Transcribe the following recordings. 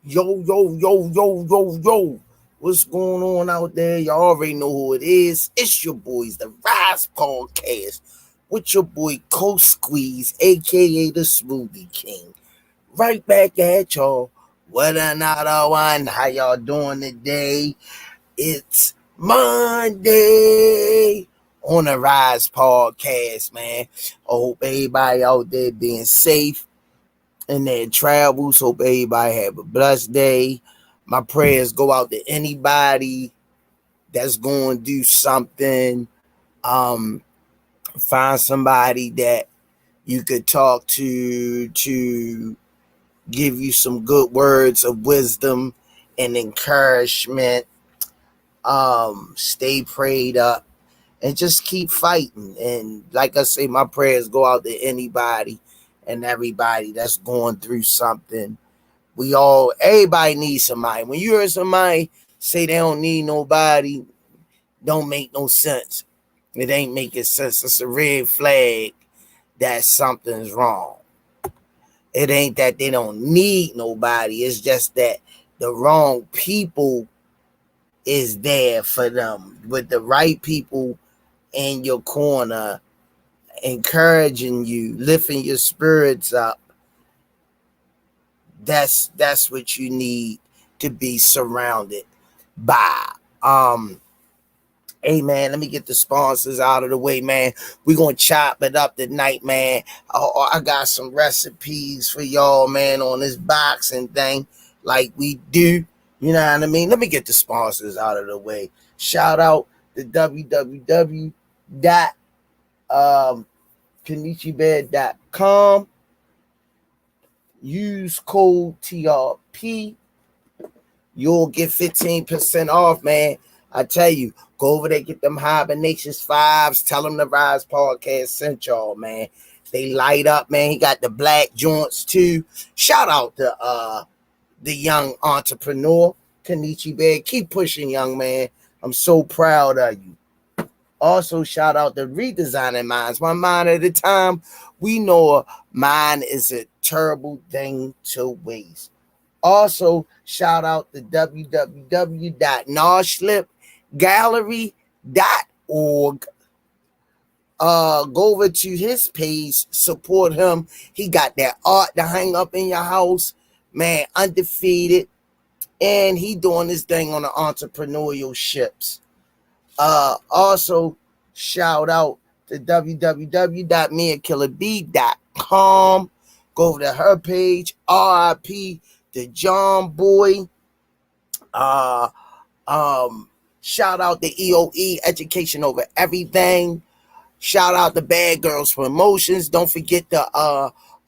Yo, yo, yo, yo, yo, yo. What's going on out there? Y'all already know who it is. It's your boys, the Rize Podcast, with your boy Coach Squeeze, aka the Smoothie King. Right back at y'all. What another one? How y'all doing today? It's Monday on the Rise Podcast, man. I hope everybody out there being safe in their travels. Hope everybody have a blessed day. My prayers go out to anybody that's going to do something. Um, Find somebody that you could talk to give you some good words of wisdom and encouragement. Stay prayed up and just keep fighting. And like I say, my prayers go out to anybody and everybody that's going through something. Everybody needs somebody. When you hear somebody say they don't need nobody, don't make no sense. It ain't making sense. It's a red flag that something's wrong. It ain't that they don't need nobody. It's just that the wrong people is there for them. With the right people in your corner, encouraging you, lifting your spirits up. That's what you need to be surrounded by. Hey man, let me get the sponsors out of the way, man. We're gonna chop it up tonight, man. I got some recipes for y'all, man, on this boxing thing, like we do. You know what I mean? Let me get the sponsors out of the way. Shout out to www.kenichibed.com. Use code TRP. You'll get 15% off, man. I tell you, go over there, get them Hibernations 5s. Tell them the Rise Podcast sent y'all, man. They light up, man. He got the black joints, too. Shout out to the young entrepreneur, Kenichi Bed. Keep pushing, young man. I'm so proud of you. Also, shout out to Redesigning Minds. One mind at a time. We know a mind is a terrible thing to waste. Also, shout out to www.noslipgallery.org. Go over to his page, support him. He got that art to hang up in your house, man, undefeated. And he doing this thing on the entrepreneurial ships. Also, shout out to www.meandkillerb.com. Go over to her page, RIP to John Boy. Shout out to EOE, Education Over Everything. Shout out to Bad Girls Promotions. Don't forget the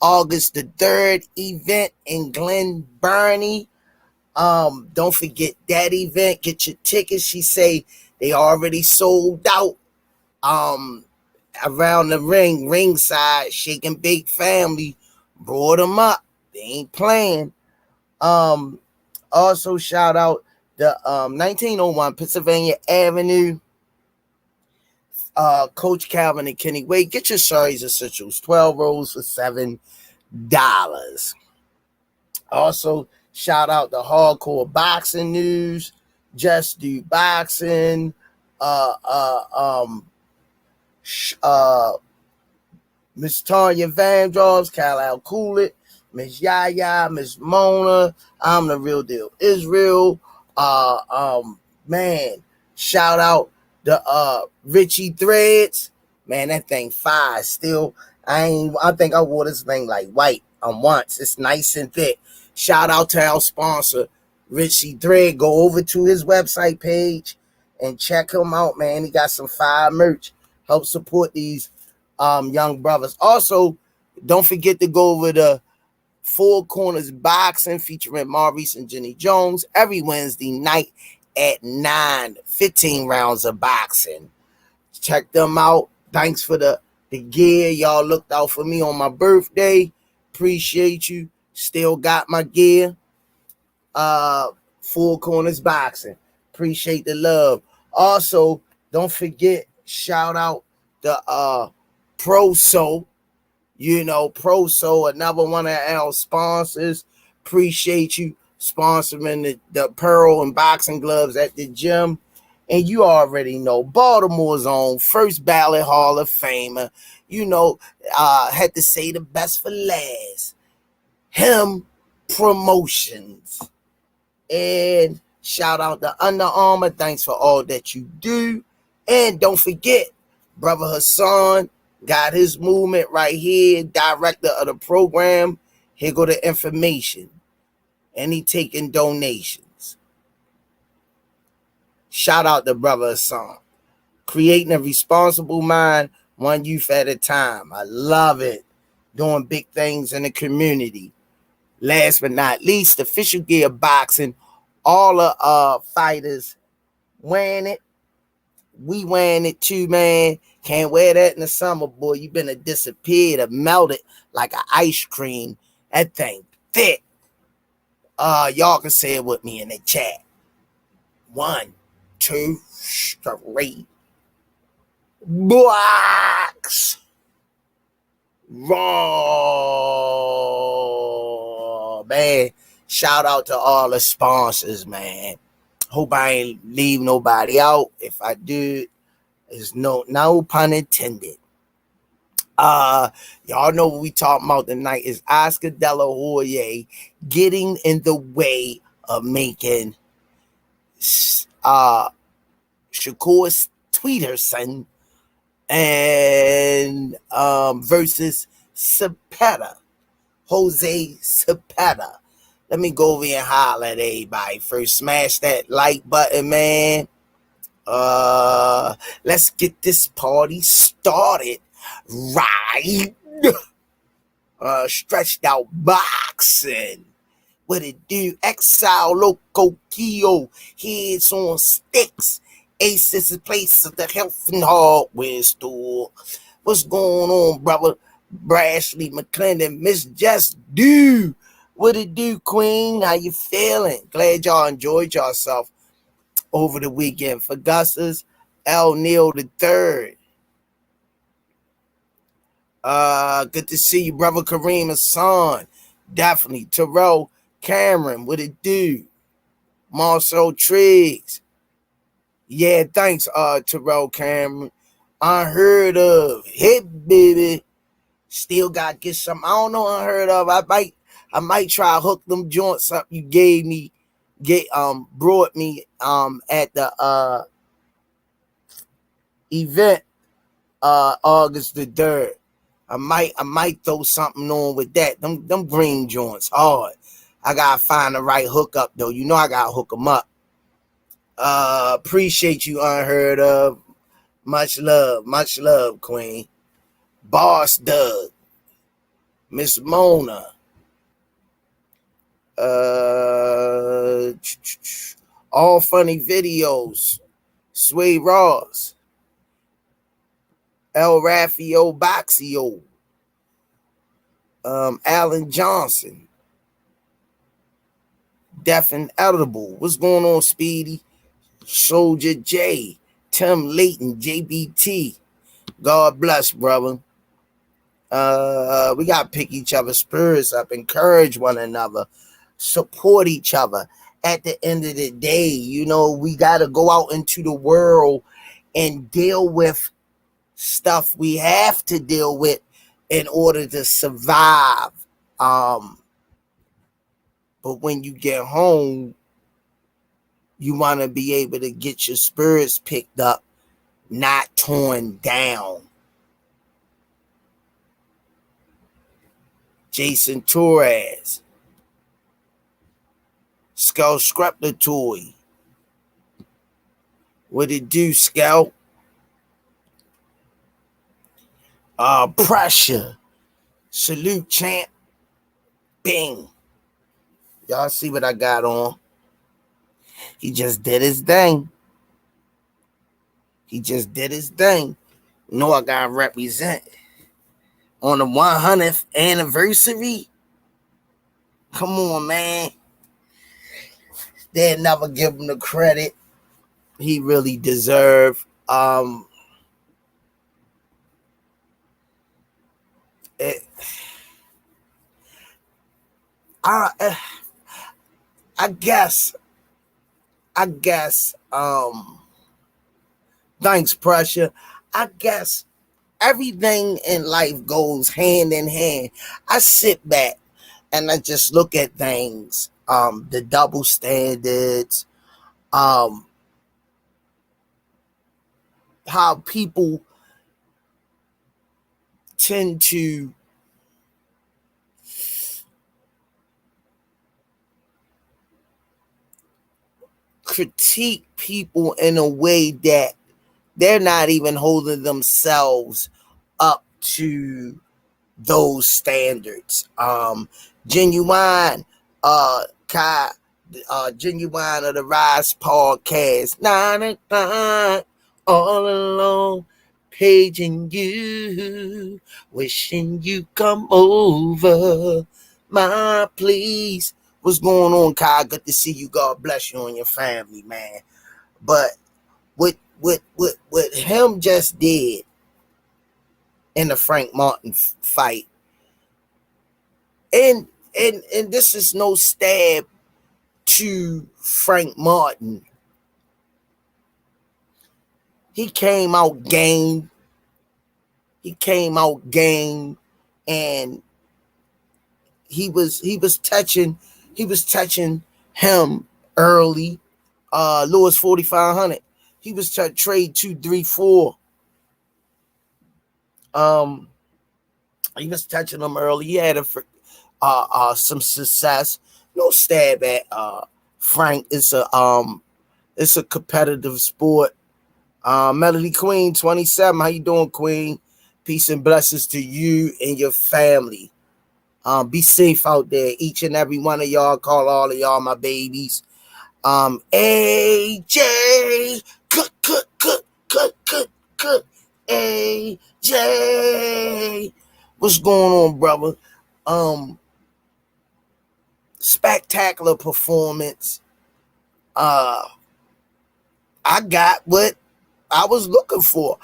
August the 3rd event in Glen Burnie. Don't forget that event. Get your tickets. She say they already sold out. Around the ringside, Shaking Big Family brought them up. They ain't playing. Also shout out the 1901 Pennsylvania Avenue. Coach Calvin and Kenny Wade. Get your Shari's Essentials, 12 rolls for $7. Also, shout out to Hardcore Boxing News, Just Do Boxing, Miss Tanya Vandross, Kyle Coolit, Miss Yaya, Miss Mona, I'm the Real Deal Israel. Man, shout out to Richie Threads. Man, that thing fire still. I think I wore this thing like white once. It's nice and thick. Shout out to our sponsor, Richie Thread. Go over to his website page and check him out, man. He got some fire merch. Help support these young brothers. Also, don't forget to go over to Four Corners Boxing featuring Maurice and Jenny Jones every Wednesday night at 9, 15 rounds of boxing. Check them out. Thanks for the gear. Y'all looked out for me on my birthday. Appreciate you. Still got my gear. Four Corners Boxing. Appreciate the love. Also, don't forget, shout out the Pro Soul. Pro Soul, another one of our sponsors. Appreciate you sponsoring the apparel and boxing gloves at the gym. And you already know Baltimore's own first ballot Hall of Famer. You know, had to say the best for last. Him Promotions. And shout out to Under Armour. Thanks for all that you do. And don't forget, Brother Hassan got his movement right here, director of the program. Here go the information. And he taking donations. Shout out to Brother Hassan. Creating a responsible mind, one youth at a time. I love it. Doing big things in the community. Last but not least, Official Gear Boxing. All the fighters wearing it. We wearing it too, man. Can't wear that in the summer, boy. You been disappeared or melted like an ice cream. That thing thick. Y'all can say it with me in the chat. 1, 2, 3. Box. Raw. Man, shout out to all the sponsors, man. Hope I ain't leave nobody out. If I do, there's no pun intended. Y'all know what we talking about tonight is Oscar De La Hoya getting in the way of making Shakur Stevenson and versus Zepeda. Jose Zepeda. Let me go over here and holler at everybody. First, smash that like button, man. Let's get this party started. Right. Stretched out boxing. What it do? Exile Loco Keo. Heads on sticks. Aces in place at the health and hardware store. What's going on, brother? Brashley McClendon, Miss Just Do. What it do, Queen? How you feeling? Glad y'all enjoyed yourself over the weekend. For Gus's, L. Neal the Third. Good to see you, brother Kareem Hassan. Definitely. Terrell Cameron, what it do? Marcel Triggs. Yeah, thanks, Terrell Cameron. Unheard of. Hit, baby. Still got to get some. I don't know unheard of. I might try to hook them joints up you gave me. Brought me at the event August the 3rd. I might throw something on with that. Them green joints hard. I gotta find the right hookup though. You know I gotta hook them up. Appreciate you, unheard of. Much love, Queen. Boss Doug. Miss Mona. All funny videos. Sway Ross. El Raffio Boxio. Alan Johnson. Deaf and Edible. What's going on, Speedy? Soldier J. Tim Layton, JBT. God bless, brother. We gotta pick each other's spirits up, encourage one another, support each other. At the end of the day, you know, we gotta go out into the world and deal with stuff we have to deal with in order to survive. But when you get home, you want to be able to get your spirits picked up, not torn down. Jason Torres. Skull Screptatory. What it do, Scout? Pressure. Salute, champ. Bing. Y'all see what I got on? He just did his thing. You know I gotta represent on the 100th anniversary. Come on, man. They'll never give him the credit he really deserved. I I guess, thanks, Pressure. I guess everything in life goes hand in hand. I sit back and I just look at things, the double standards, um, how people tend to critique people in a way that they're not even holding themselves up to those standards. Genuine, Kai, Genuine of the Rize podcast. 9 o'clock, all alone, paging you, wishing you come over. My please. What's going on, Kai? Good to see you. God bless you and your family, man. But what him just did in the Frank Martin fight, and this is no stab to Frank Martin. He came out game. And he was touching him early. Lewis 4500. He was trade 2, 3, 4. He was touching him early. He had some success. No stab at Frank. It's a competitive sport. Melody Queen 27. How you doing, Queen? Peace and blessings to you and your family. Be safe out there. Each and every one of y'all. Call all of y'all my babies. AJ, AJ. What's going on, brother? Spectacular performance. I got what I was looking for.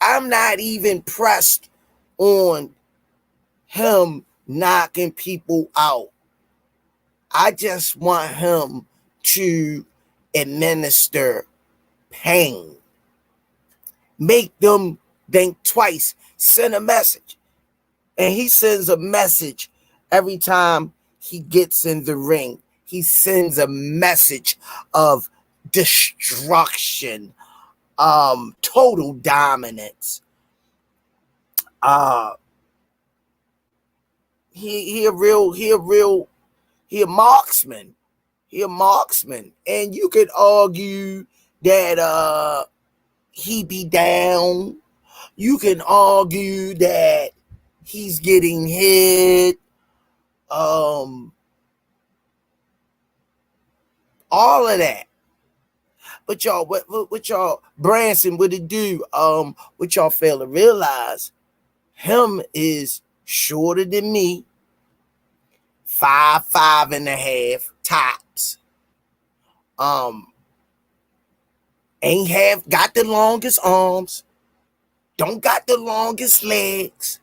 I'm not even pressed on him knocking people out. I just want him to administer pain. Make them think twice. Send a message. And he sends a message every time he gets in the ring. He sends a message of destruction, total dominance. He a marksman. He a marksman. And you could argue that he be down. You can argue that he's getting hit. All of that. But y'all, what y'all, Branson, what it do? What y'all fail to realize, him is shorter than me, 5'5.5" tops. Ain't got the longest arms, don't got the longest legs,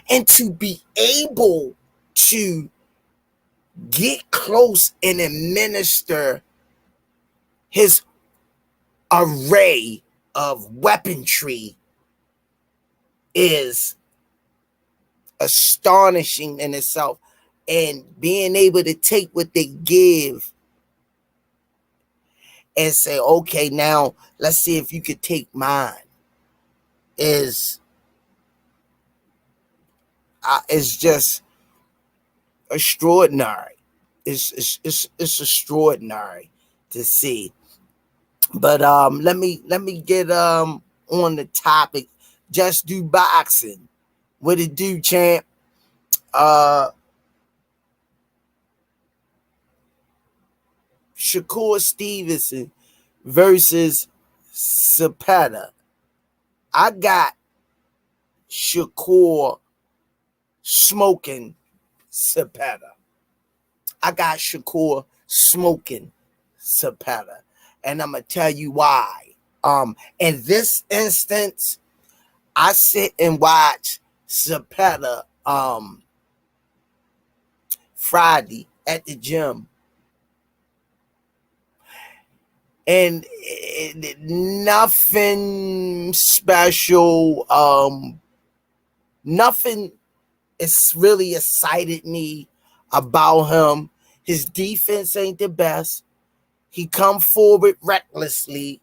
and to be able to get close and administer his array of weaponry is astonishing in itself. And being able to take what they give and say, okay, now let's see if you could take mine, is just extraordinary. It's extraordinary to see. But let me get on the topic. Just do boxing. What it do, champ? Shakur Stevenson versus Zepeda. I got Shakur smoking Zepeda. And I'm gonna tell you why. In this instance, I sit and watch Zapata Friday at the gym, and nothing special. Nothing is really excited me about him. His defense ain't the best. He come forward recklessly.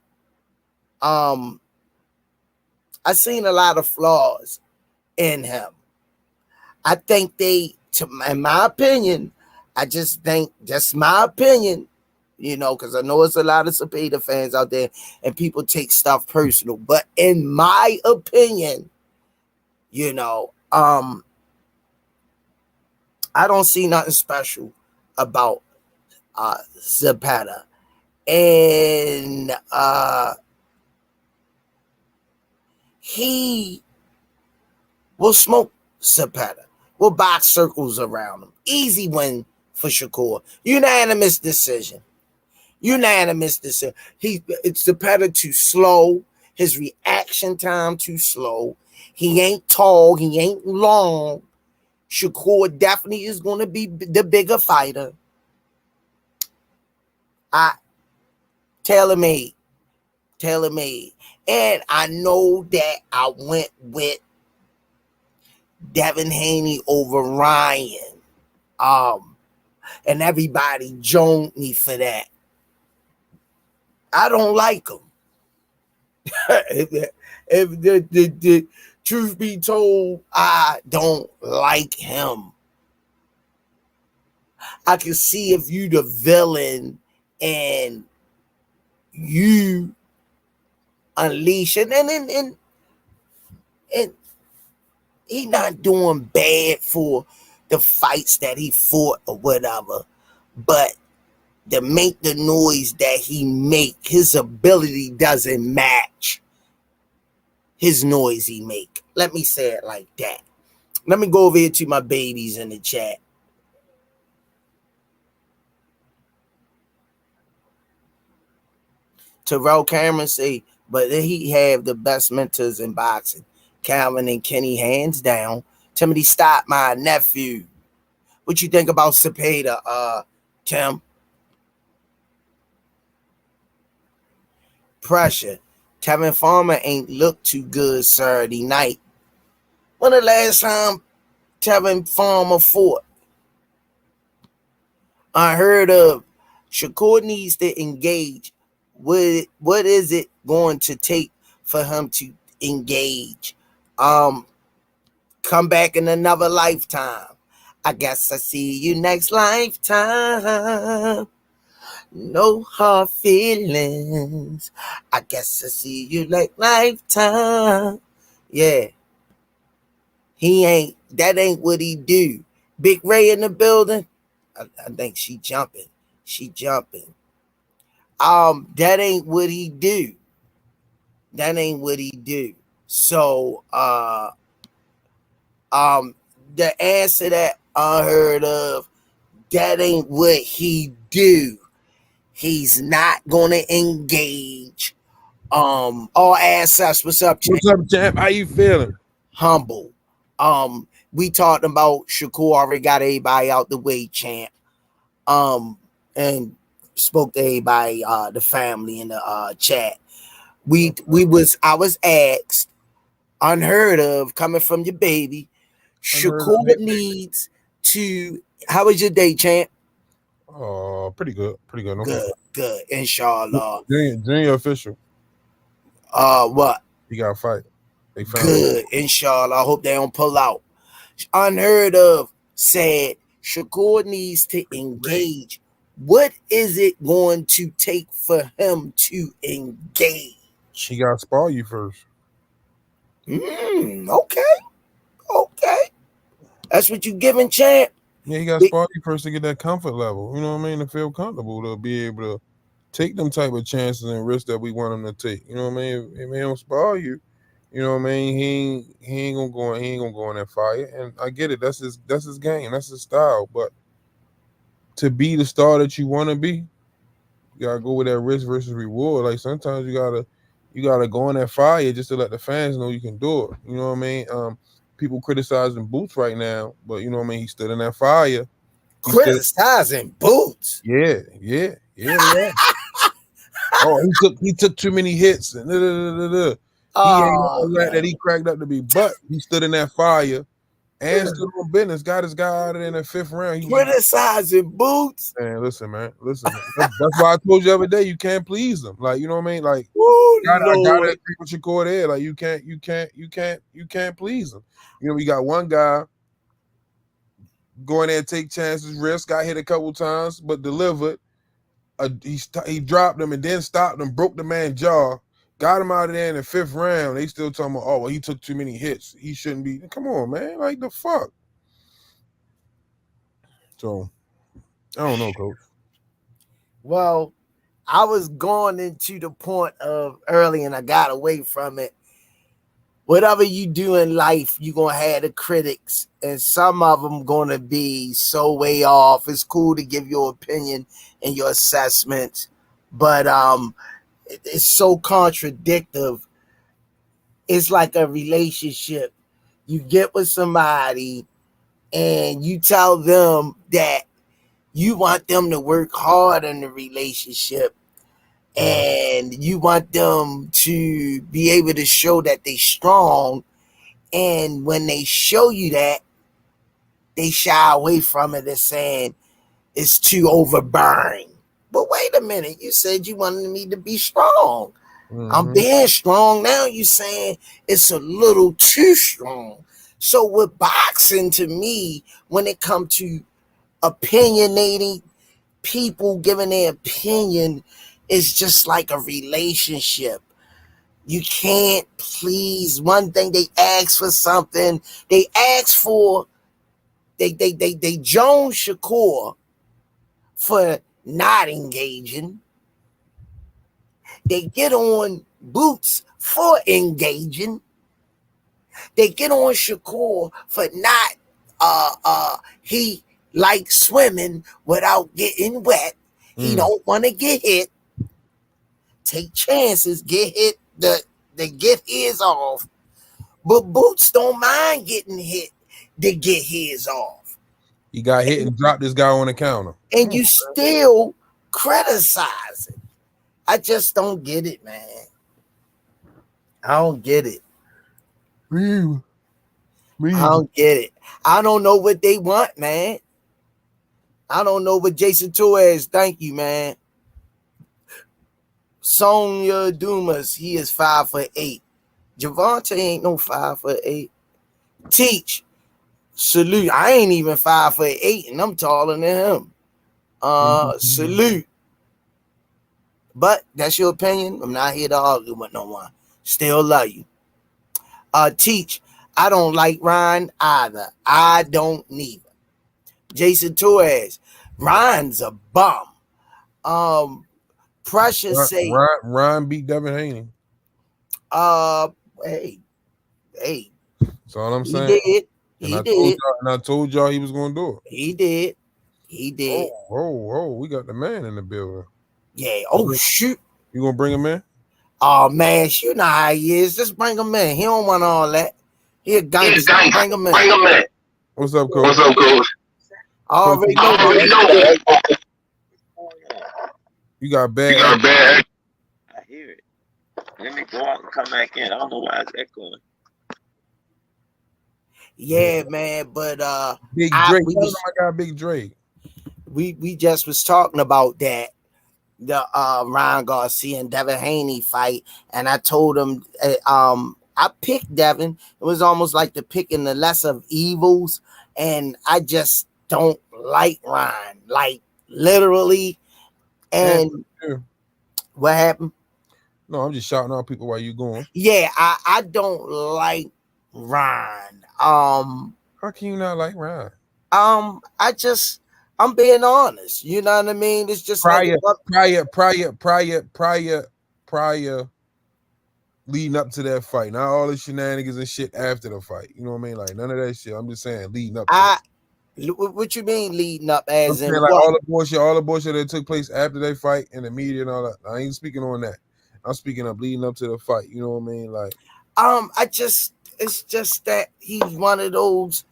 Um, I seen a lot of flaws in him. I think in my opinion, I just think, just my opinion, because I know it's a lot of Zepeda fans out there and people take stuff personal. But in my opinion, you know, um, I don't see nothing special about Zapata. And he will smoke Zapata. We'll box circles around him. Easy win for Shakur. Unanimous decision. Unanimous decision. It's Zapata too slow. His reaction time too slow. He ain't tall. He ain't long. Shakur definitely is going to be the bigger fighter. I tailor made. And I know that I went with Devin Haney over Ryan. And everybody joned me for that. I don't like him. if the truth be told, I don't like him. I can see if you the villain and you unleash it, and he not doing bad for the fights that he fought or whatever, but to make the noise that he make, his ability doesn't match his noise he make. Let me say it like that. Let me go over here to my babies in the chat. Terrell Cameron say, but he have the best mentors in boxing. Calvin and Kenny, hands down. Timothy, stop my nephew. What you think about Zepeda, Tim? Pressure. Kevin Farmer ain't looked too good Saturday night. When the last time Kevin Farmer fought? I heard of Shakur needs to engage. What is it going to take for him to engage? Come back in another lifetime. I guess I see you next lifetime. No hard feelings. I guess I see you next lifetime. Yeah. That ain't what he do. Big Ray in the building. I think she jumping. That ain't what he do. So, the answer that I heard of, that ain't what he do. He's not gonna engage. All assets. What's up, champ? What's up, champ? How you feeling? Humble. We talked about Shakur already got everybody out the way, champ. And spoke to everybody, the family in the chat. I was asked, unheard of, coming from your baby. Unheard of Shakur it. needs to. How was your day, champ? Pretty good. No complaint. Good. Inshallah. Junior official. What? He got a fight. They found him. Good. Inshallah. I hope they don't pull out. Unheard of said Shakur needs to engage. What is it going to take for him to engage? He got to spar you first. Okay. That's what you giving, champ. Yeah, he got to spar you first to get that comfort level. You know what I mean? To feel comfortable, to be able to take them type of chances and risks that we want him to take. You know what I mean? If he don't spar you, you know what I mean? He ain't gonna go in that fight. And I get it. That's his game. That's his style. But to be the star that you want to be, you gotta go with that risk versus reward. Like sometimes you gotta go in that fire just to let the fans know you can do it. You know what I mean? People criticizing Boots right now, but you know what I mean. He stood in that fire He said, Criticizing Boots. yeah, they are. Oh, he took too many hits and he ain't Oh all that man. he cracked up to be, but he stood in that fire and stood on business. Got his guy out of there in the 5th round. He was Criticizing Boots. man. Listen, man. That's why I told you the other day you can't please them. Like you know what I mean? Like Oh I gotta Lord. agree with Shakur there. Like you can't please them. You know, we got one guy go in there and take chances, risk, got hit a couple times, but delivered. He dropped him and then stopped him, broke the man's jaw, got him out of there in the 5th round. They still talking about, oh, well, he took too many hits. He shouldn't be. Come on, man. Like the fuck. So I don't know, coach. Well, I was going into the point of early and I got away from it. Whatever you do in life, you're gonna have the critics, and some of them gonna be so way off. It's cool to give your opinion and your assessments, but it's so contradictory. It's like a relationship. You get with somebody and you tell them that you want them to work hard in the relationship and you want them to be able to show that they strong, and when they show you that, they shy away from it and saying it's too overbearing. But wait a minute, you said you wanted me to be strong. I'm being strong now. You saying it's a little too strong. So with boxing, to me, when it comes to opinionating people giving their opinion, it's just like a relationship. You can't please one thing. They ask for something. They ask for they Jones Shakur for not engaging. They get on Boots for engaging. They get on Shakur for not he likes swimming without getting wet. He don't want to get hit. Take chances, get hit, the get his off. But Boots don't mind getting hit to get his off. He got hit and dropped this guy on the counter. And you still criticize it. I just don't get it, man. I don't get it. Me. I don't get it. I don't know what they want, man. I don't know what Jason Torres. Thank you, man. Sonya Dumas, he is 5'8". Javante ain't no 5'8". Teach, salute. I ain't even 5'8", and I'm taller than him. Salute. But that's your opinion. I'm not here to argue with no one. Still love you. Teach, I don't like Ryan either. I don't neither. Jason Torres, Ryan's a bum. Precious say Ryan beat Devin Haney. Hey. That's all I'm saying. He did. I told y'all he was gonna do it. He did. Oh, we got the man in the building. Yeah. Oh shoot. You gonna bring him in? Oh man, you know how he is. Just bring him in. He don't want all that. He a gangster. Bring him in. What's up, coach? I already know. You got bad. I hear it. Let me go out and come back in. I don't know why it's echoing. Yeah, man, but Big Drake. I got Big Drake. We just was talking about that, the Ryan Garcia and Devin Haney fight, and I told him I picked Devin. It was almost like the picking the lesser of evils, and I just don't like Ryan, like literally. And what happened? No, I'm just shouting out people while you going. Yeah, I don't like Ryan. How can you not like Ryan? I'm being honest. You know what I mean? It's just prior leading up to that fight. Not all the shenanigans and shit after the fight. You know what I mean? Like none of that shit. I'm just saying leading up to what you mean leading up as in like all the bullshit that took place after they fight and the media and all that. I ain't speaking on that. I'm speaking of leading up to the fight. You know what I mean? Like it's just that he's one of those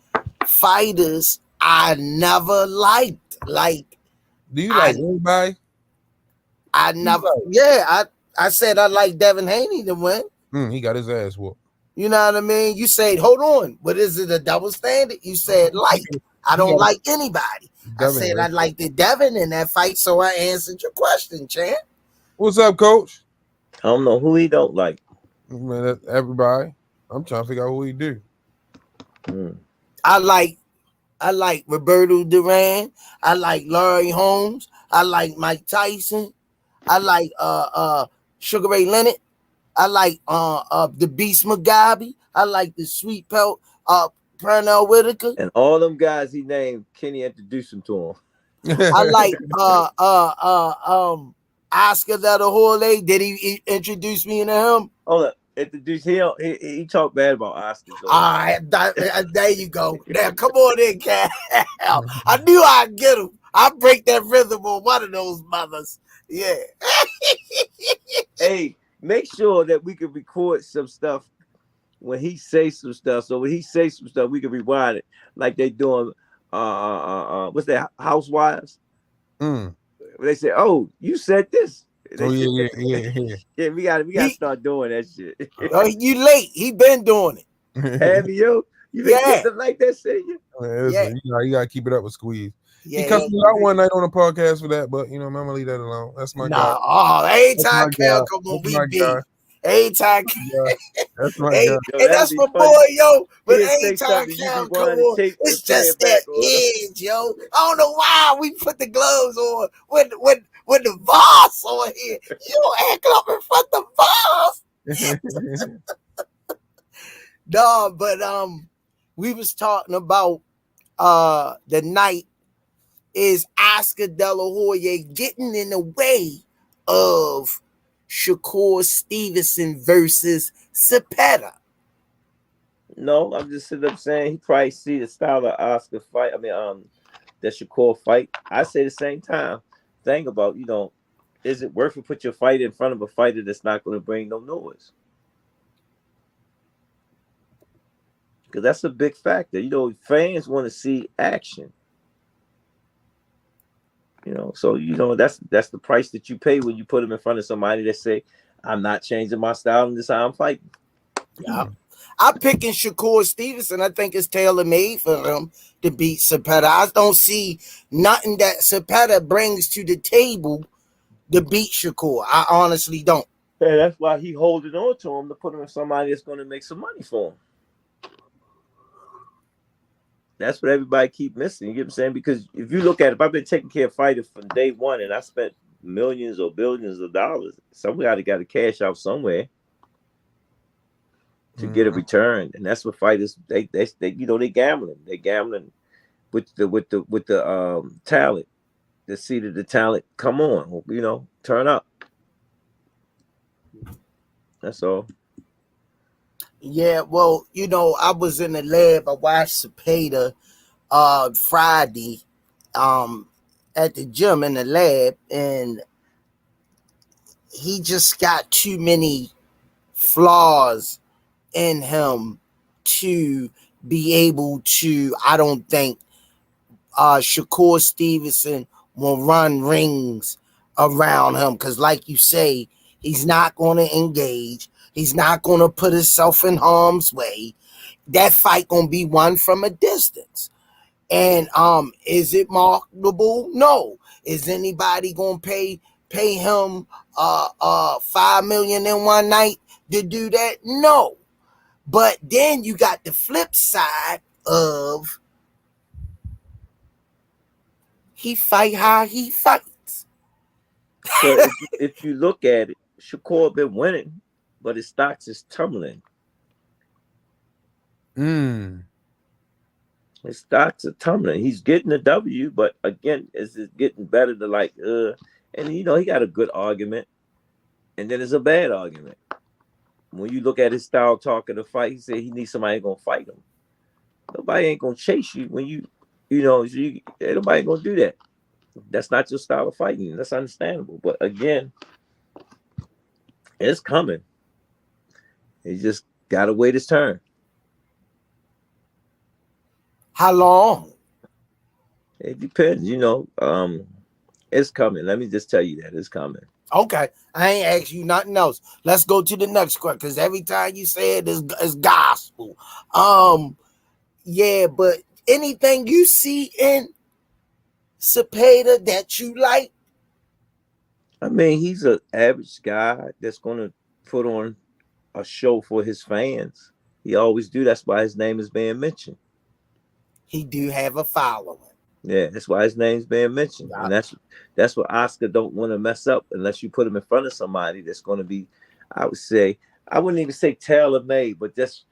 fighters I never liked. Like Do you like I anybody? I Who you never like? yeah, I said I like Devin Haney to win. He got his ass whooped. You know what I mean? You said, hold on, but is it a double standard? You said like. I He don't got like anybody. I Devin. said I liked the Devin in that fight, so I answered your question, champ. What's up, coach? I don't know who he don't like. Man, that's everybody. I'm trying to figure out who he do. I like Roberto Duran. I like Larry Holmes. I like Mike Tyson. I like Sugar Ray Leonard. I like the Beast Mugabe. I like the Sweet Pelt Pernell Whitaker. And all them guys he named, Kenny introduced him to him. I like Oscar De La Hoya. Did he introduce me to him? Hold up. Introduce him. He talked bad about Oscar. So. All right, there you go. Now, come on in, Cal. I knew I'd get him. I break that rhythm on one of those mothers. Yeah. Hey, make sure that we can record some stuff when he says some stuff. So when he says some stuff, we can rewind it like they doing. What's that? Housewives. They say, "Oh, you said this." Oh yeah. Yeah, we gotta start doing that shit. Oh, you late. He been doing it. Have you been getting them like that, say you? Yeah. You gotta keep it up with Squeeze. Yeah, he cussed me out one night on a podcast for that, but I'm gonna leave that alone. That's my guy. Oh, anytime Cal come on, we beat. Anytime. That's my guy. And that's my boy, yo. But anytime Cal come on, it's just that edge, yo. I don't know why we put the gloves on when the boss on here. You don't act up in front of the boss. No, but we was talking about the night is Oscar De La Hoya getting in the way of Shakur Stevenson versus Zepeda. No, I'm just sitting up saying he probably see the style of Oscar fight. I mean, the Shakur fight. I say the same time. Think about, is it worth it put your fight in front of a fighter that's not going to bring no noise? Because that's a big factor. Fans want to see action. So that's the price that you pay when you put them in front of somebody that say, "I'm not changing my style and this is how I'm fighting." Yeah. I'm picking Shakur Stevenson. I think it's tailor made for him to beat Zepeda. I don't see nothing that Zepeda brings to the table to beat Shakur. I honestly don't. Yeah, that's why he holding on to him to put him in somebody that's going to make some money for him. That's what everybody keep missing. You get what I'm saying? Because if you look at it, if I've been taking care of fighters from day one and I spent millions or billions of dollars, somebody got to cash out somewhere to get a return. And that's what fighters they gambling. They gambling with the talent. To see that the talent come on, turn up. That's all. Yeah, well, I was in the lab. I watched Zepeda Friday at the gym in the lab, and he just got too many flaws in him to be able to. I don't think Shakur Stevenson will run rings around him because, like you say, he's not going to engage. He's not going to put himself in harm's way. That fight going to be won from a distance. And is it marketable? No. Is anybody going to pay him $5 million in one night to do that? No. But then you got the flip side of he fight how he fights. So if you look at it, Shakur been winning, but his stocks is tumbling. His stocks are tumbling. He's getting a W, but again, it's getting better to and he got a good argument, and then there's a bad argument. When you look at his style talking the fight, he said he needs somebody gonna fight him. Nobody ain't gonna chase you when nobody ain't gonna do that. That's not your style of fighting. That's understandable. But again, it's coming. He just gotta wait his turn. How long? It depends, you know. It's coming. Let me just tell you that it's coming. Okay, I ain't asked you nothing else. Let's go to the next question because every time you say it is gospel. Yeah, but anything you see in Zepeda that you like? I mean, he's an average guy that's gonna put on a show for his fans. He always do. That's why his name is being mentioned. He do have a following. Yeah, that's why his name's being mentioned, Yeah. and that's what Oscar don't want to mess up unless you put him in front of somebody that's going to be, I would say, I wouldn't even say tailor made, but just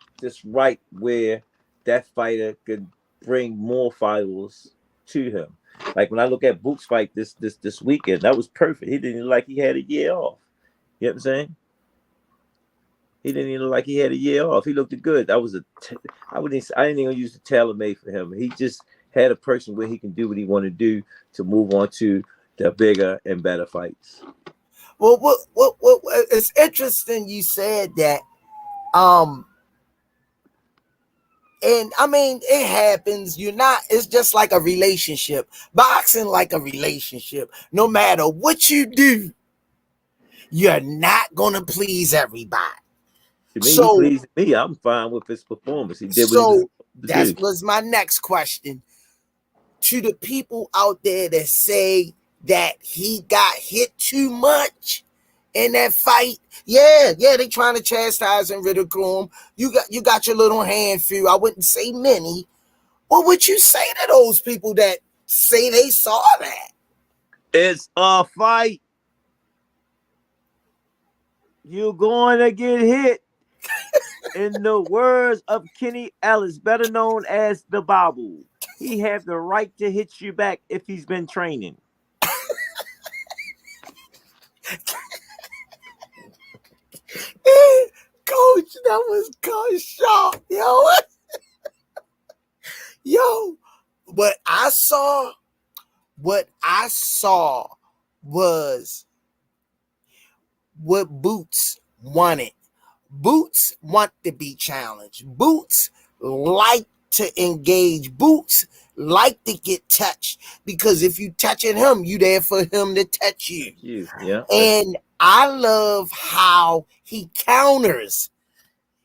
right where that fighter could bring more fighters to him. Like when I look at Book's fight this weekend, that was perfect. He didn't look like he had a year off. You know what I'm saying? He didn't even look like he had a year off. He looked good. That was I didn't even use the tailor made for him. He just had a person where he can do what he want to do to move on to the bigger and better fights. Well, what? It's interesting you said that. Um, and I mean, it happens. You're not. It's just like a relationship. Boxing like a relationship. No matter what you do, you're not gonna please everybody. To me, he So, pleased me. I'm fine with his performance. He did what he was so supposed to that do. was my next question to the people out there that say that he got hit too much in that fight. Yeah, they trying to chastise and ridicule him. You got your little handful. I wouldn't say many. What would you say to those people that say they saw that? It's a fight. You're going to get hit. In the words of Kenny Ellis, better known as the Babu, he have the right to hit you back if he's been training. Coach, that was cut short, yo. What I saw, what I saw was what Boots wanted. Boots want to be challenged. Boots like to engage. Boots like to get touched because if you touching him, you there for him to touch you. That's you, yeah. And I love how he counters.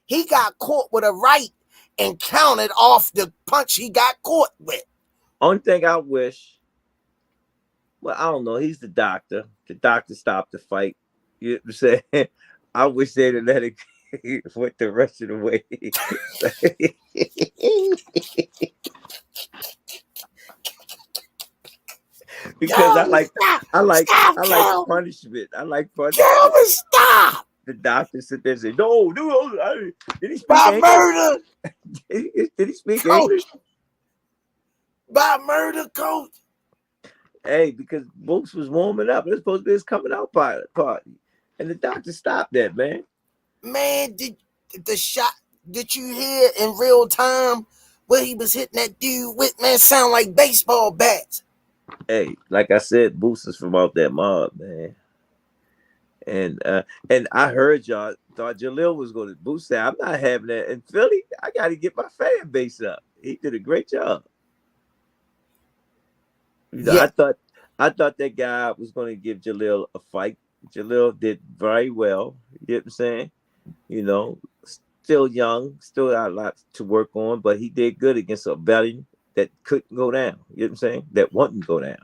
He got caught with a right and countered off the punch he got caught with. Only thing I wish, well, I don't know. He's the doctor. The doctor stopped the fight. You know what I'm saying? I wish they'd have let it went the rest of the way. Because Yo, stop, stop, I like Calvin. punishment. I like punishment. Calvin, stop. The doctor sit there and say, "No, no, did he speak By English? murder, Did he speak English?" coach. By murder, coach. Hey, because Books was warming up. It was supposed to be his coming out party. And the doctor stopped that, man. Man, did the shot, did you hear in real time where he was hitting that dude with? Man, sound like baseball bats. Hey, like I said, Boots is from out that mob, man. And I heard y'all thought Jalil was going to Boots say, I'm not having that in Philly. I got to get my fan base up. He did a great job. You know, Yeah, I thought that guy was going to give Jalil a fight. Jalil did very well. You know what I'm saying? You know, still young, still got a lot to work on, but he did good against a veteran that couldn't go down. You know what I'm saying? That wouldn't go down.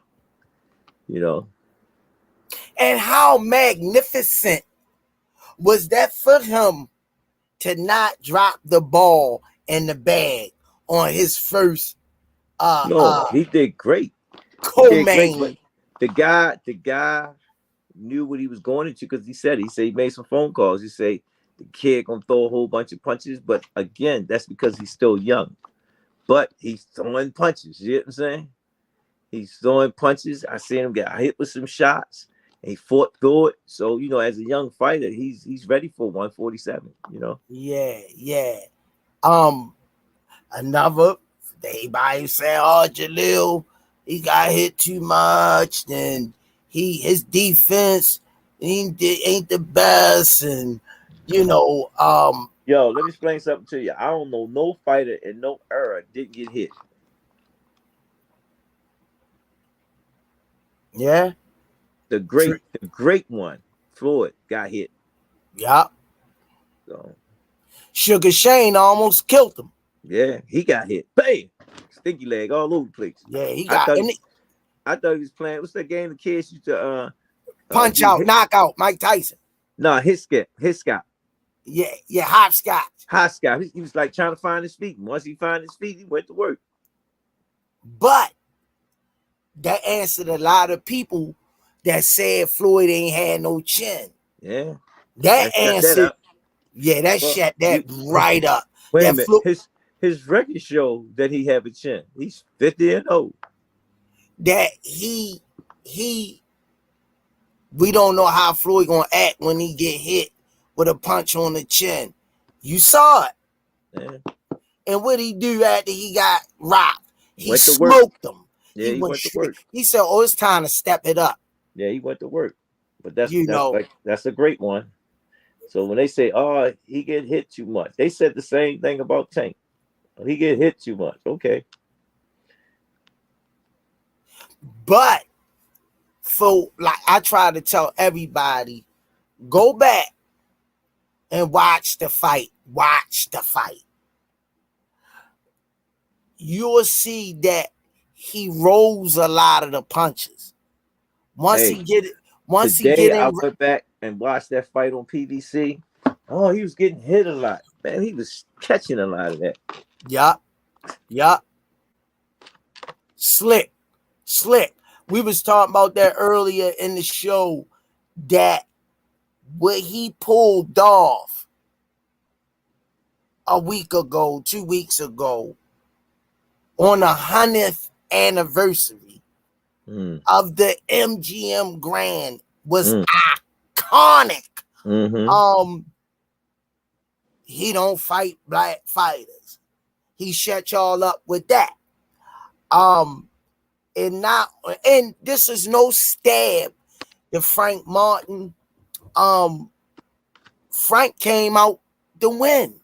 You know. and how magnificent was that for him to not drop the ball in the bag on his first No, he did great. He did great, but co-main. the guy knew what he was going into because he said he made some phone calls. He said the kid gonna throw a whole bunch of punches, but again, that's because he's still young. But he's throwing punches. You know what I'm saying? He's throwing punches. I seen him get hit with some shots. And he fought through it. So you know, as a young fighter, he's ready for 147. You know. Yeah. Um, another everybody say, "Oh, Jalil, he got hit too much, and his defense ain't the best, and you know, Yo, let me explain something to you. I don't know no fighter in no era didn't get hit. Yeah. The great one, Floyd, got hit. Yup. So Sugar Shane almost killed him. yeah, he got hit. Bam! Sticky leg all over the place. Yeah, he I got thought and I thought he was playing. What's that game the kids used to punch do? out, knockout, Mike Tyson. No, his scalp. Yeah, yeah, hopscotch. High scalp. He was like trying to find his feet. Once he found his feet, he went to work. But that answered a lot of people that said Floyd ain't had no chin. Yeah. That That shut that answered, up. yeah, that Well, shut that you right up. wait a That minute. Floyd, His record show that he have a chin. He's 50 and old. that we don't know how Floyd gonna act when he get hit with a punch on the chin. You saw it. Yeah. And what he do after he got rocked? He Went to work. smoked him. Yeah, he went went to straight. work. He said, "Oh, it's time to step it up." Yeah, he went to work. But You know, that's a great one. So when they say, "Oh, he get hit too much," they said the same thing about Tank. Oh, he get hit too much. Okay. but for like I try to tell everybody, go back and watch the fight. Watch the fight. You'll see that he rolls a lot of the punches. Once Hey, he get it, once he today get I in, went back and watched that fight on PVC. Oh, he was getting hit a lot. Man, he was catching a lot of that. yup. Slick. We was talking about that earlier in the show, that what he pulled off a week ago, 2 weeks ago, on the 100th anniversary of the MGM Grand was iconic. Mm-hmm. He don't fight black fighters. He shut y'all up with that. And this is no stab to Frank Martin. Frank came out to win.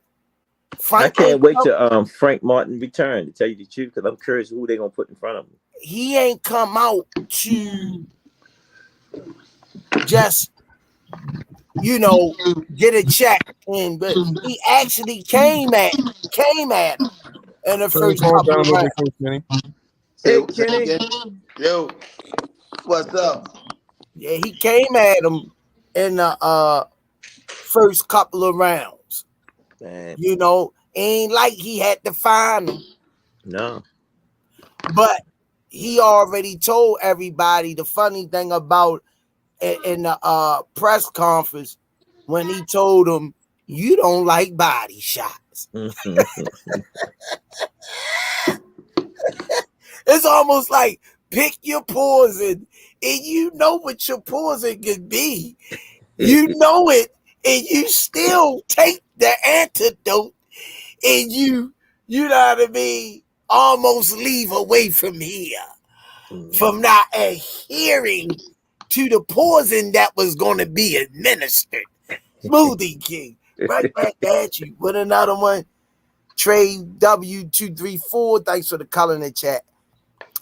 I can't wait to Frank Martin return, to tell you the truth, because I'm curious who they're gonna put in front of him. He ain't come out to just get a check in, but he actually came at him in the first couple of rounds. Hey, Say Kenny. again. Yo, what's up? Yeah, he came at him in the first couple of rounds. Man. Ain't like he had to find him. No. But he already told everybody. The funny thing about in the press conference, when he told him, "You don't like body shots." It's almost like pick your poison, and you know what your poison could be. You know it, and you still take the antidote, and you know what I mean, almost leave away from here, from not adhering to the poison that was going to be administered. Smoothie King, right back at you with another one. Trey W234, thanks for the color in the chat.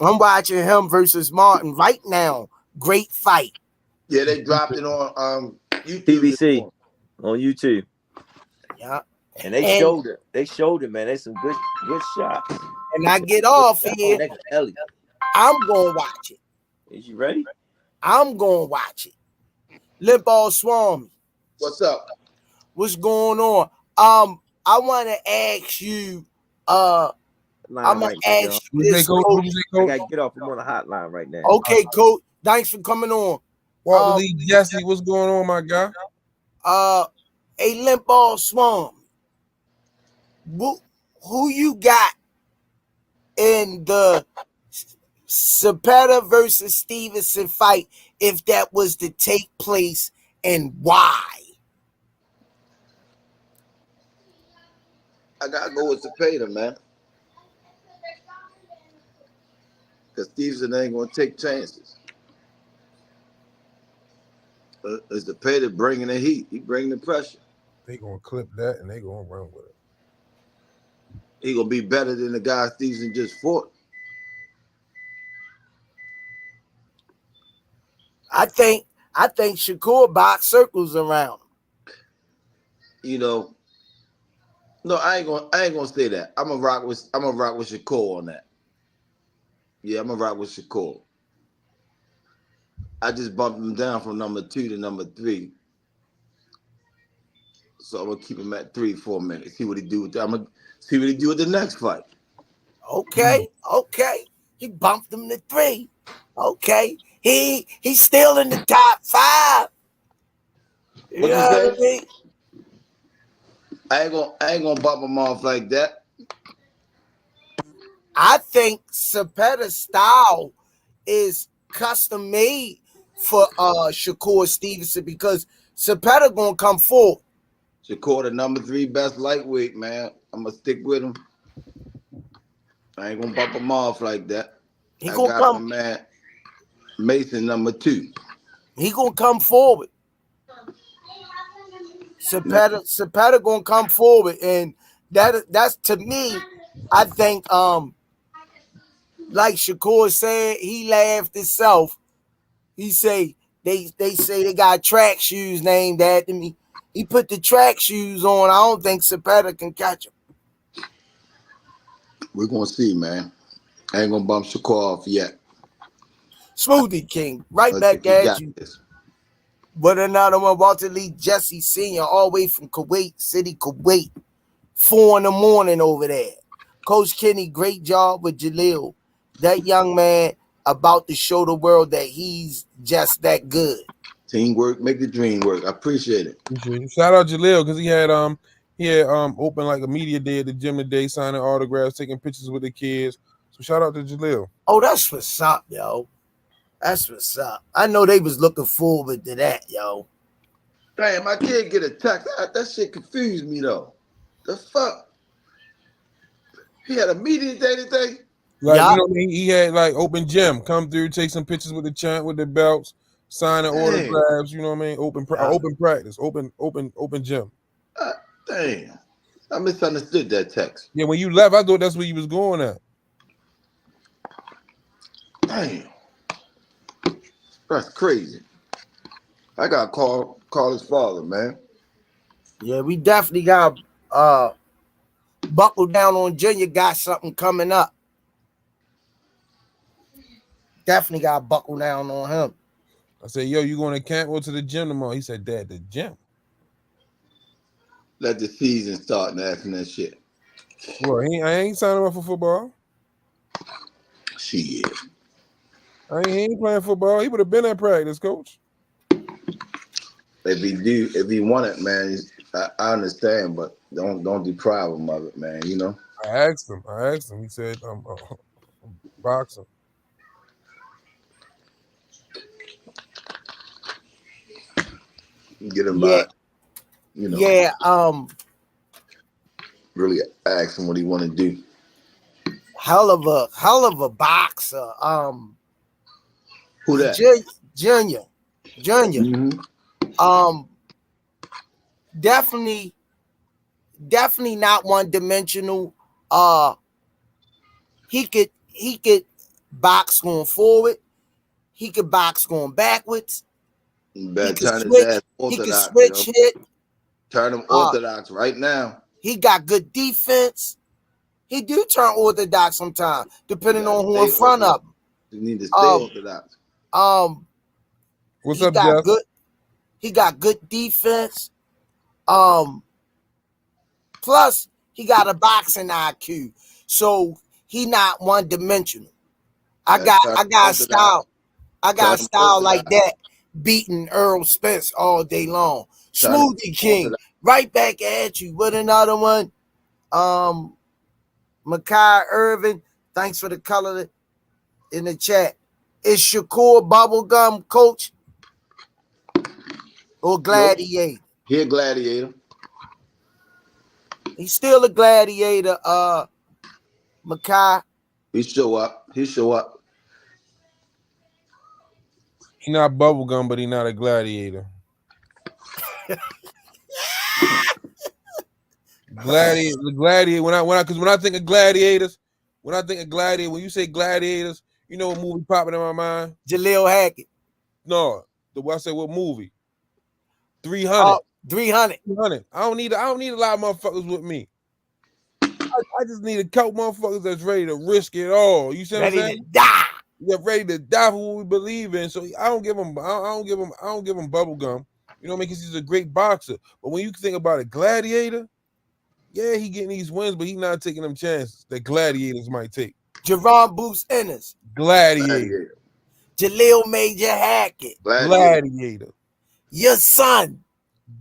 I'm watching him versus Martin right now. Great fight. Yeah, they dropped it on YouTube. PVC on YouTube. Yeah. And they showed it. They showed it, man. There's some good shots. And I get off here. I'm going to watch it. Is you ready? I'm going to watch it. Limball Swami. What's up? What's going on? I want to ask you, I'm going to ask you this, Coach. I got to get off. I'm on the hotline right now. Okay, Coach. Thanks for coming on. Walter Lee Jesse, what's going on, my guy? A Limball Swami. Who you got in the Zepeda versus Stevenson fight, if that was to take place, and why? I gotta go with Zepeda, man. Because Stevenson ain't gonna take chances. It's Zepeda bringing the heat. He bringing the pressure. They gonna clip that and they gonna run with it. He gonna be better than the guy Stevenson just fought. I think Shakur box circles around him. You know, no, I ain't gonna say that. I'm gonna rock with Shakur on that. Yeah, I'm gonna rock with Shakur. I just bumped him down from number 2 to number 3. So I'm gonna keep him at 3 for a minute. See what he do with that. I'm gonna see what he do with the next fight. Okay. He bumped him to 3. Okay. He's still in the top 5. You What you know what I say? mean? I ain't gonna bump him off like that. I think Zepeda's style is custom made for Shakur Stevenson because Zepeda gonna come forward. Shakur, the number 3 best lightweight, man. I'm gonna stick with him. I ain't gonna bump him off like that. He I gonna got my come. man Mason number 2. He gonna come forward. Now, Zepeda gonna come forward, and that's to me. I think like Shakur said, he laughed himself. He say they say they got track shoes named after me. He put the track shoes on. I don't think Zapata can catch him. we're gonna see, man. I ain't gonna bump Shakur off yet. Smoothie King, right I back think he at got you. this. But another one, Walter Lee Jesse Sr., all the way from Kuwait City, Kuwait. 4 in the morning over there. Coach Kenny, great job with Jaleel. That young man about to show the world that he's just that good. Teamwork, make the dream work. I appreciate it. Shout out Jaleel because he had open like a media day at the gym today, signing autographs, taking pictures with the kids. So shout out to Jaleel. Oh, that's what's up, yo. That's what's up. I know they was looking forward to that, yo. Damn, my kid get a text. That shit confused me though. The fuck? He had a meeting day today. Like, Yeah. you know, he had like open gym, come through, take some pictures with the champ, with the belts, signing Damn. autographs. You know what I mean? Open practice, open gym. Damn. I misunderstood that text. Yeah, when you left, I thought that's where you was going at. Damn. That's crazy. I gotta call his father, man. Yeah, we definitely got buckle down on Junior. Got something coming up. Definitely got to buckle down on him. I said, yo, you going to camp or to the gym tomorrow? He said, Dad, the gym. Let the season start and asking that shit. Well, I ain't signing up for football. Shit. He ain't playing football. He would have been at practice, coach. If he want it, man, I understand, but don't deprive him of it, man. You know. I asked him. He said, boxing. Get him by, you know. Yeah. Really ask him what he want to do. Hell of a boxer. Who that? Junior. Mm-hmm. Definitely not one dimensional. He could box going forward. He could box going backwards. You better He turn could his ass switch hit. Turn him orthodox right now. He got good defense. He do turn orthodox sometimes, depending on who in front of him. You need to stay orthodox. What's up, Jeff? He got good defense. Plus he got a boxing IQ, so he not one dimensional. I got style. I got style like that, beating Earl Spence all day long. Smoothie King, right back at you with another one. Makai Irvin, thanks for the color in the chat. Is Shakur bubblegum coach or gladiator? Nope. He a gladiator. He's still a gladiator, Makai. He show up. He not bubblegum, but he not a gladiator. Gladiator. When I think of gladiators, when you say gladiators, you know what movie popping in my mind? Jaleel Hackett. No, I said what movie? 300. 300. 300. I don't need a lot of motherfuckers with me. I just need a couple motherfuckers that's ready to risk it all. You see what I'm Ready to saying? die. They're ready to die for what we believe in. So I don't give him bubble gum. You know what I mean? Because he's a great boxer. But when you think about a gladiator, yeah, he getting these wins, but he's not taking them chances that gladiators might take. Jerron Boots Ennis. Gladiator. Jaleel Major Hackett. Gladiator. Your son.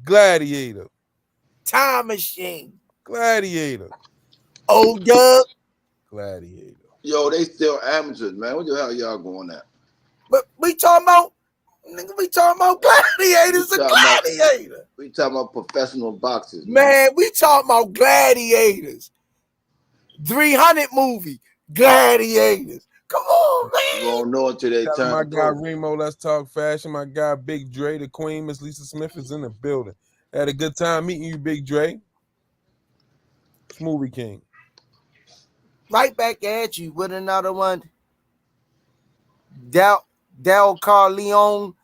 Gladiator. Time Machine. Gladiator. O-Dub. Gladiator. Yo, they still amateurs, man. What the hell y'all going at? But we talking about gladiators and gladiator. We talking about professional boxers, man. We talking about gladiators. 300 movie. Gladiators. Come on, man. You won't know until they turn. My guy Remo, let's talk fashion. My guy Big Dre, the Queen, Miss Lisa Smith is in the building. Had a good time meeting you, Big Dre. Smoothie King. Right back at you with another one. Del Carleone.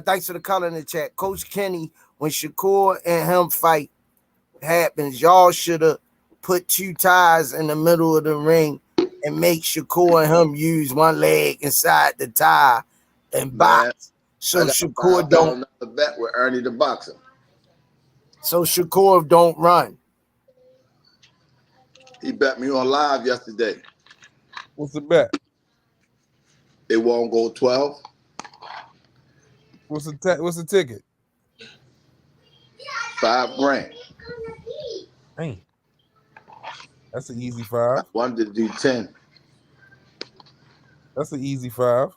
Thanks for the color in the chat. Coach Kenny, when Shakur and him fight happens, y'all should have put 2 ties in the middle of the ring and make Shakur and him use one leg inside the tie and box. So Shakur don't bet with Ernie the boxer. So Shakur don't run. He bet me on live yesterday. What's the bet? It won't go 12. What's the ticket? $5,000. Dang. That's an easy 5. I wanted to do 10. That's an easy 5.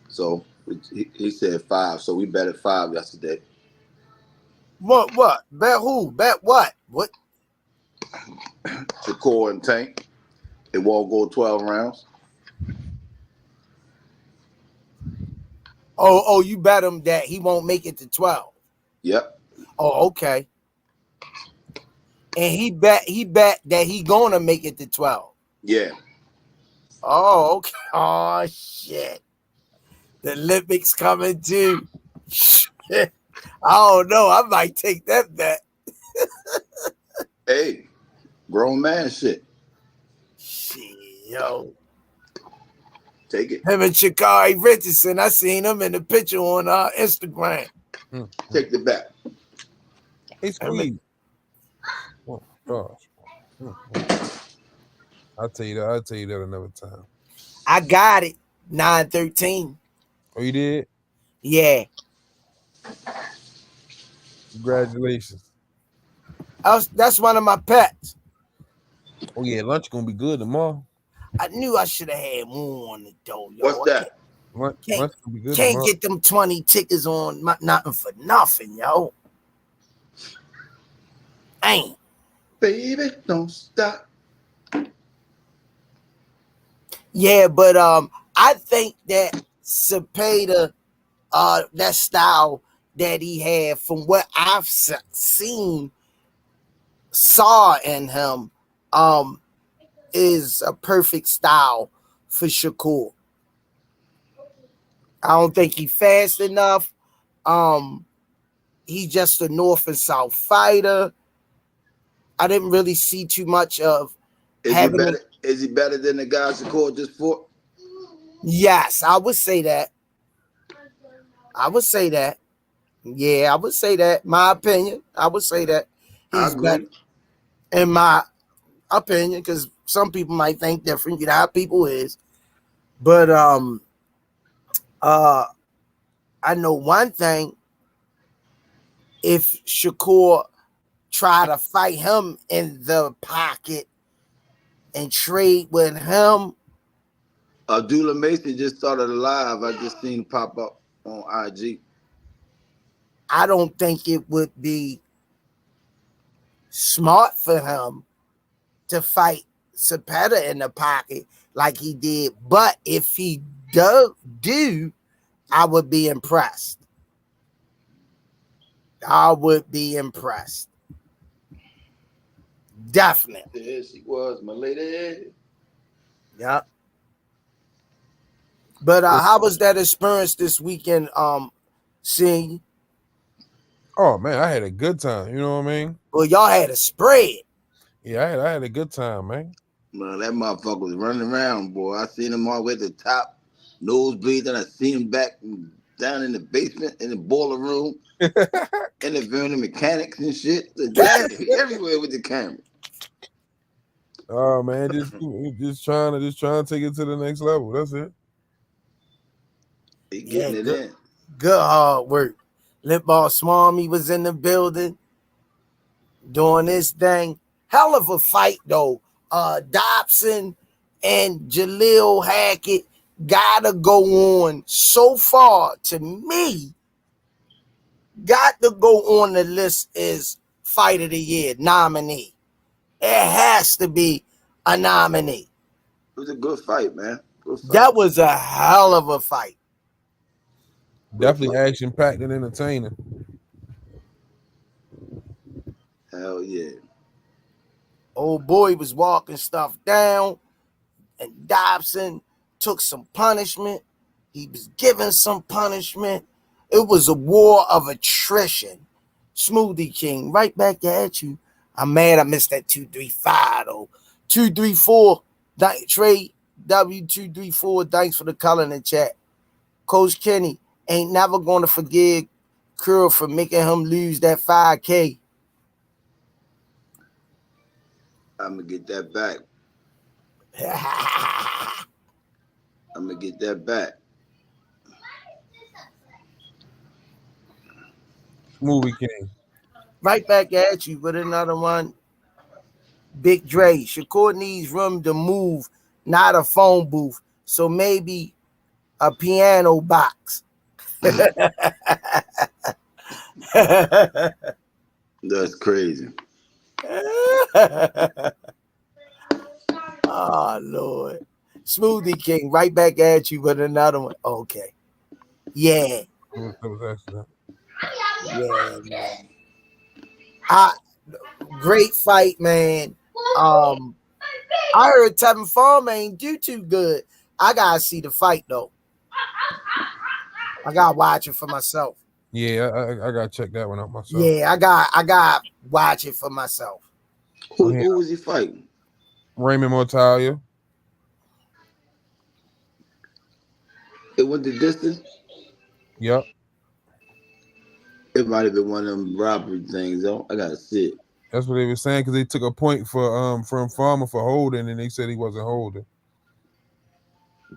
So he said 5. So we bet at 5 yesterday. What? Bet who? Bet what? What? Shakur and Tank. It won't go 12 rounds. Oh, you bet him that he won't make it to 12. Yep. Oh, okay. And he bet that he gonna make it to 12. Yeah. Oh, okay. Oh shit. The Olympics coming too. Shit. I don't know. I might take that bet. Hey, grown man shit. Shit, yo. Take it. Him and Shakari Richardson. I seen him in the picture on Instagram. Take the bet. Hey, Squeeze. Oh gosh. I'll tell you that another time. I got it. 9-13. Oh, you did? Yeah. Congratulations. That's one of my pets. Oh yeah, lunch gonna be good tomorrow. I knew I should have had more on the dough, yo. What's that? Lunch gonna be good Can't tomorrow. get them 20 tickets on nothing for nothing, yo. Ain't. Baby, don't stop. Yeah, but I think that Zepeda, that style that he had, from what I've saw in him, is a perfect style for Shakur. I don't think he's fast enough. He's just a north and south fighter. I didn't really see too much of. Is he better than the guy Shakur just fought? Yes, I would say that. Yeah, I would say that. My opinion, I would say that he's better. In my opinion, because some people might think different. You know how people is. But I know one thing. If Shakur try to fight him in the pocket and trade with him, Abdullah Mason just started a live. I just seen pop up on IG. I don't think it would be smart for him to fight Zepeda in the pocket like he did. But if he do, I would be impressed. I would be impressed. Definitely. There she was, my lady. Yep. But how was that experience this weekend? Seeing, Oh man, I had a good time. You know what I mean? well, y'all had a spread. Yeah, I had a good time, man. Man, that motherfucker was running around, boy. I seen him all the way at the top, nosebleed, and I seen him back down in the basement, in the boiler room, interviewing the mechanics and shit. Damn, he everywhere with the camera. Oh man, just trying to take it to the next level. That's it. He Yeah, getting it in. good hard work. Lip Ball Smarmy was in the building doing this thing. Hell of a fight though. Dobson and Jaleel Hackett gotta go on so far to me. Got to go on the list as Fight of the Year nominee. It has to be a nominee. It was a good fight, man. Good fight. That was a hell of a fight. Definitely action packed and entertaining. Hell yeah. Old boy was walking stuff down, and Dobson took some punishment. He was given some punishment. It was a war of attrition. Smoothie King, right back at you. I'm mad I missed that 235 though. 234, Trey W234. Thanks for the color in the chat. Coach Kenny ain't never going to forgive Curl for making him lose that 5K. I'm gonna get that back. I'm gonna get that back. Movie King. Right back at you with another one. Big Dre. Shakur needs room to move, not a phone booth. So maybe a piano box. That's crazy. Oh, Lord. Smoothie King, right back at you with another one. Okay. Yeah. Yeah, man. Great fight, man. I heard Tevin Farmer ain't do too good. I gotta see the fight though. I gotta watch it for myself. Yeah, I gotta check that one out myself. Yeah, I got watch it for myself. Who was he fighting? Raymond Mortalia. It went the distance. Yep. It might have been one of them robbery things, though. I gotta see it. That's what they were saying because they took a point for from Farmer for holding, and they said he wasn't holding.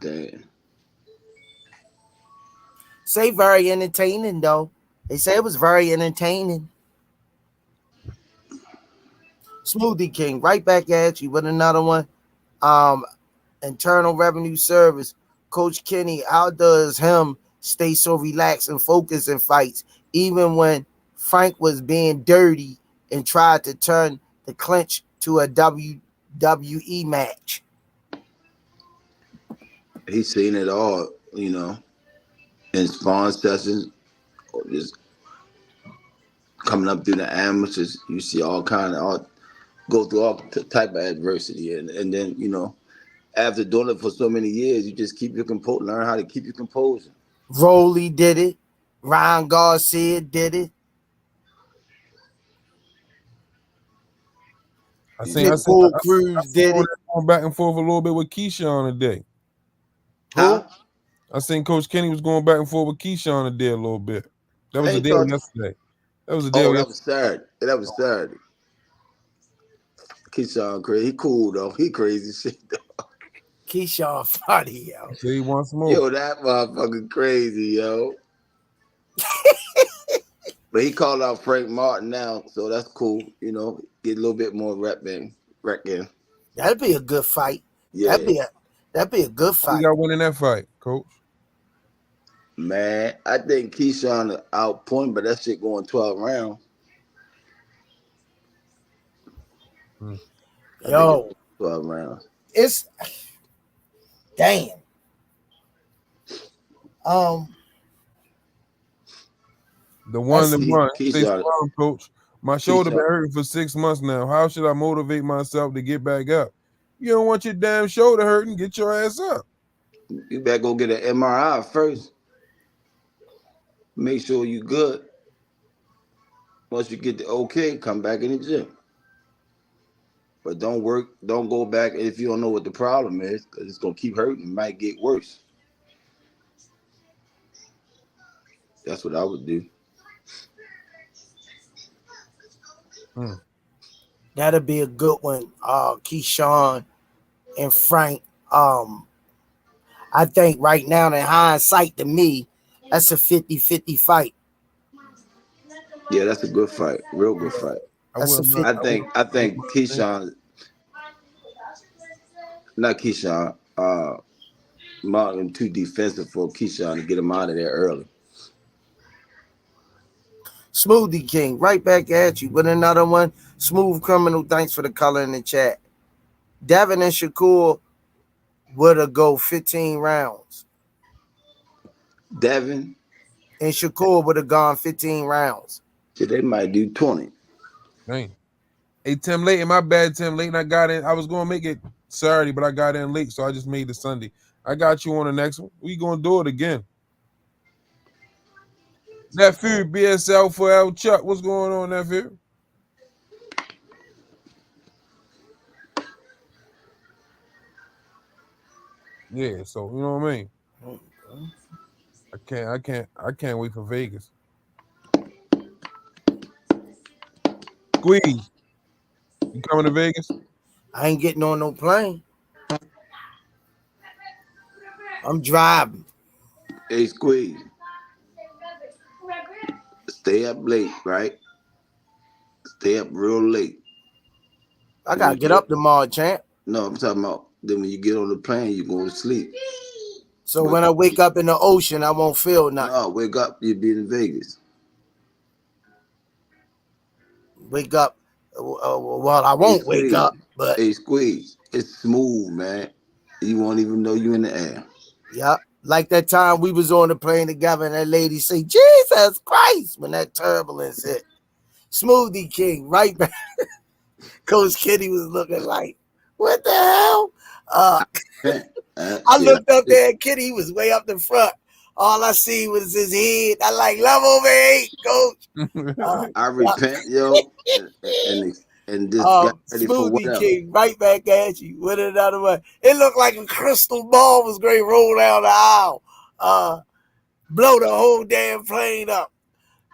Damn. Say very entertaining though. They say it was very entertaining. Smoothie King, right back at you with another one. Internal Revenue Service. Coach Kenny outdoes him stay so relaxed and focused in fights, even when Frank was being dirty and tried to turn the clinch to a WWE match. He's seen it all, you know, in spawn sessions, or just coming up through the amateurs. You see all go through all type of adversity, and then you know, after doing it for so many years, you just keep your composure. Learn how to keep your composure. Rolly did it. Ryan Garcia did it. I seen Cruz did it. Going back and forth a little bit with Keyshawn today. Huh? I seen Coach Kenny was going back and forth with Keyshawn today a little bit. That was the deal yesterday. That was the deal. That was Saturday. That was Saturday. Keyshawn crazy. He cool though. He crazy shit though. Keyshawn funny, yo. So he wants more. Yo, that motherfucker crazy, yo. But he called out Frank Martin now, so that's cool. You know, get a little bit more rep in. That'd be a good fight. Yeah. That'd be a good fight. Who got winning that fight, Coach? Man, I think Keyshawn outpoint, but that shit going 12 rounds. Yo, 12 rounds. It's damn. The one that won. Stay strong, Coach. My shoulder been hurting for 6 months now. How should I motivate myself to get back up? You don't want your damn shoulder hurting, get your ass up. You better go get an MRI first. Make sure you good. Once you get the okay, come back in the gym. But don't go back if you don't know what the problem is, because it's gonna keep hurting. It might get worse. That's what I would do. That'll be a good one. Keyshawn and Frank. I think right now, in hindsight, to me, that's a 50-50 fight. Yeah, that's a good fight. Real good fight. That's a I 50. I think Keyshawn, not Keyshawn, Martin too defensive for Keyshawn to get him out of there early. Smoothie King, right back at you with another one. Smooth Criminal, thanks for the color in the chat. Devin and Shakur would have go 15 rounds. Devin And Shakur would have gone 15 rounds. so they might do 20. Dang. Hey, Tim Layton, my bad, Tim Layton. I got in. I was gonna make it Saturday, but I got in late, so I just made it Sunday. I got you on the next one. We gonna do it again. Nephew, BSL for L Chuck. What's going on, nephew? Yeah, so you know what I mean. I can't wait for Vegas. Squeeze, you coming to Vegas? I ain't getting on no plane. I'm driving. Hey, Squeeze. Stay up late, right? Stay up real late. I gotta get up tomorrow, champ. No, I'm talking about then when you get on the plane, you go to sleep. So when I wake up in the ocean, I won't feel nothing. No, wake up, you'll be in Vegas. Wake up. Well, I won't wake up, but hey, Squeeze, it's smooth, man. You won't even know you in the air. yeah, like that time we was on the plane together, and that lady say, "Jesus Christ!" when that turbulence hit. Smoothie King, right back. Coach Kitty was looking like, "What the hell?" I looked up there, and Kitty was way up the front. All I see was his head. I like love over 8, Coach. I repent, yo, and just got ready for Smoothie whatever. King, right back at you with another one. It looked like a crystal ball was going to roll down the aisle, blow the whole damn plane up.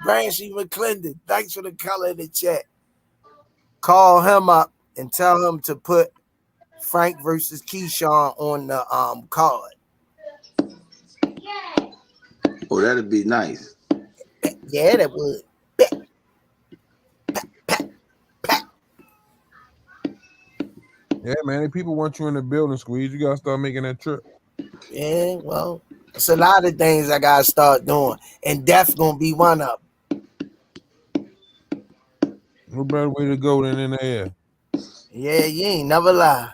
Brashy McClendon, thanks for the color in the chat. Call him up and tell him to put Frank versus Keyshawn on the card. Oh, that'd be nice. Yeah, that would. Yeah, man. If people want you in the building, Squeeze, you gotta start making that trip. Yeah, well, it's a lot of things I gotta start doing, and death gonna be one of them. No better way to go than in the air. Yeah, you ain't never lie.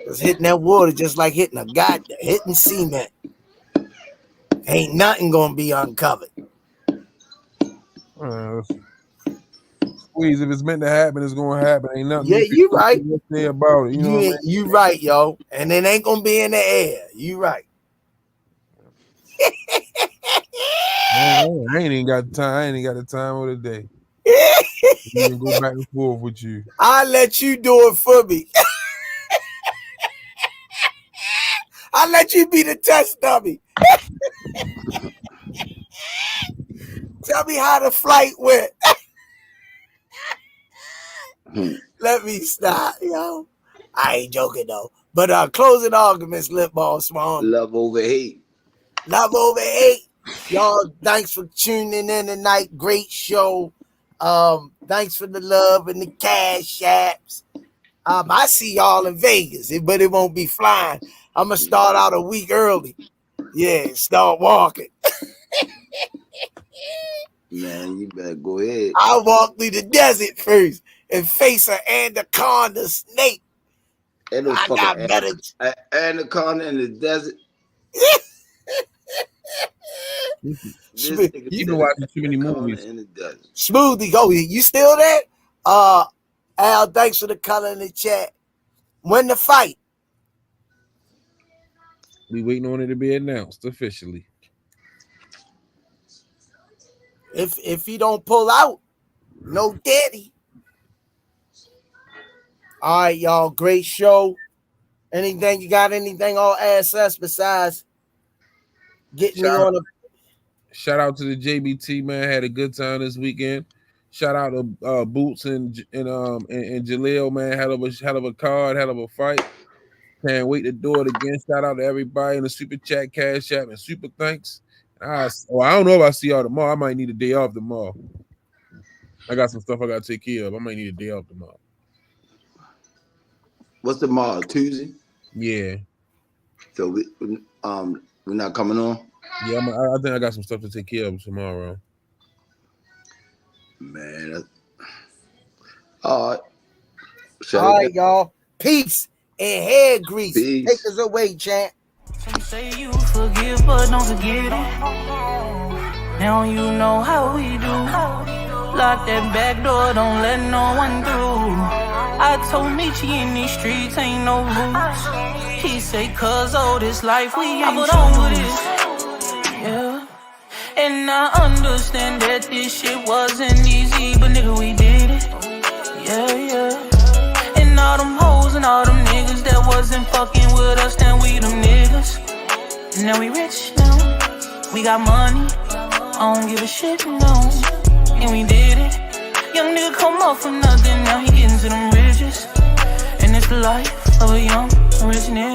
It's hitting that water just like hitting hitting cement. Ain't nothing gonna be uncovered. Squeeze, if it's meant to happen, it's gonna happen. Ain't nothing. Yeah, you right. Say about it. You know what I mean? You right, yo. And it ain't gonna be in the air. You right. I ain't even got the time. I ain't even got the time of the day. Even go back and forth with you. I'll let you do it for me. I'll let you be the test dummy. Tell me how the flight went. Let me stop, yo. I ain't joking though. But closing arguments, lip ball small. Love over hate. Love over hate. Y'all, thanks for tuning in tonight. Great show. Thanks for the love and the cash apps. I see y'all in Vegas, but it won't be flying. I'm gonna start out a week early. Yeah, start walking. Man, you better go ahead. I'll walk through the desert first and face an anaconda snake. Ain't no I got better. Anaconda in the desert. You been watching too many movies. In the desert. Smoothie, go. You still there? Al, thanks for the color in the chat. When the fight? We waiting on it to be announced officially. If he don't pull out, no daddy. All right, y'all. Great show. Anything you got? Anything on SS besides getting me on a Shout out to the JBT, man. Had a good time this weekend. Shout out to Boots and Jaleel, man. Hell of a card, hell of a fight. Can't wait to do it again. Shout out to everybody in the super chat, cash app, and super thanks. I don't know if I see y'all tomorrow. I might need a day off tomorrow. I got some stuff I gotta take care of. I might need a day off tomorrow. What's tomorrow? Tuesday? Yeah. So we're not coming on? Yeah, I think I got some stuff to take care of tomorrow. Man. All right. All right, y'all. Peace and head grease. Peace. Take us away, champ. Some say you forgive, but don't forget it. Now you know how we do. Lock that back door, don't let no one through. I told Michi in these streets ain't no rules. He say, cause all this life we ain't put on with this. Yeah. And I understand that this shit wasn't easy, but nigga, we did it. Yeah, yeah. And all them hoes and all them niggas that wasn't fucking with us, then we them niggas. Now we rich now, we got money, I don't give a shit, no. And we did it. Young nigga come up from nothing, now he getting to them riches. And it's the life of a young rich nigga.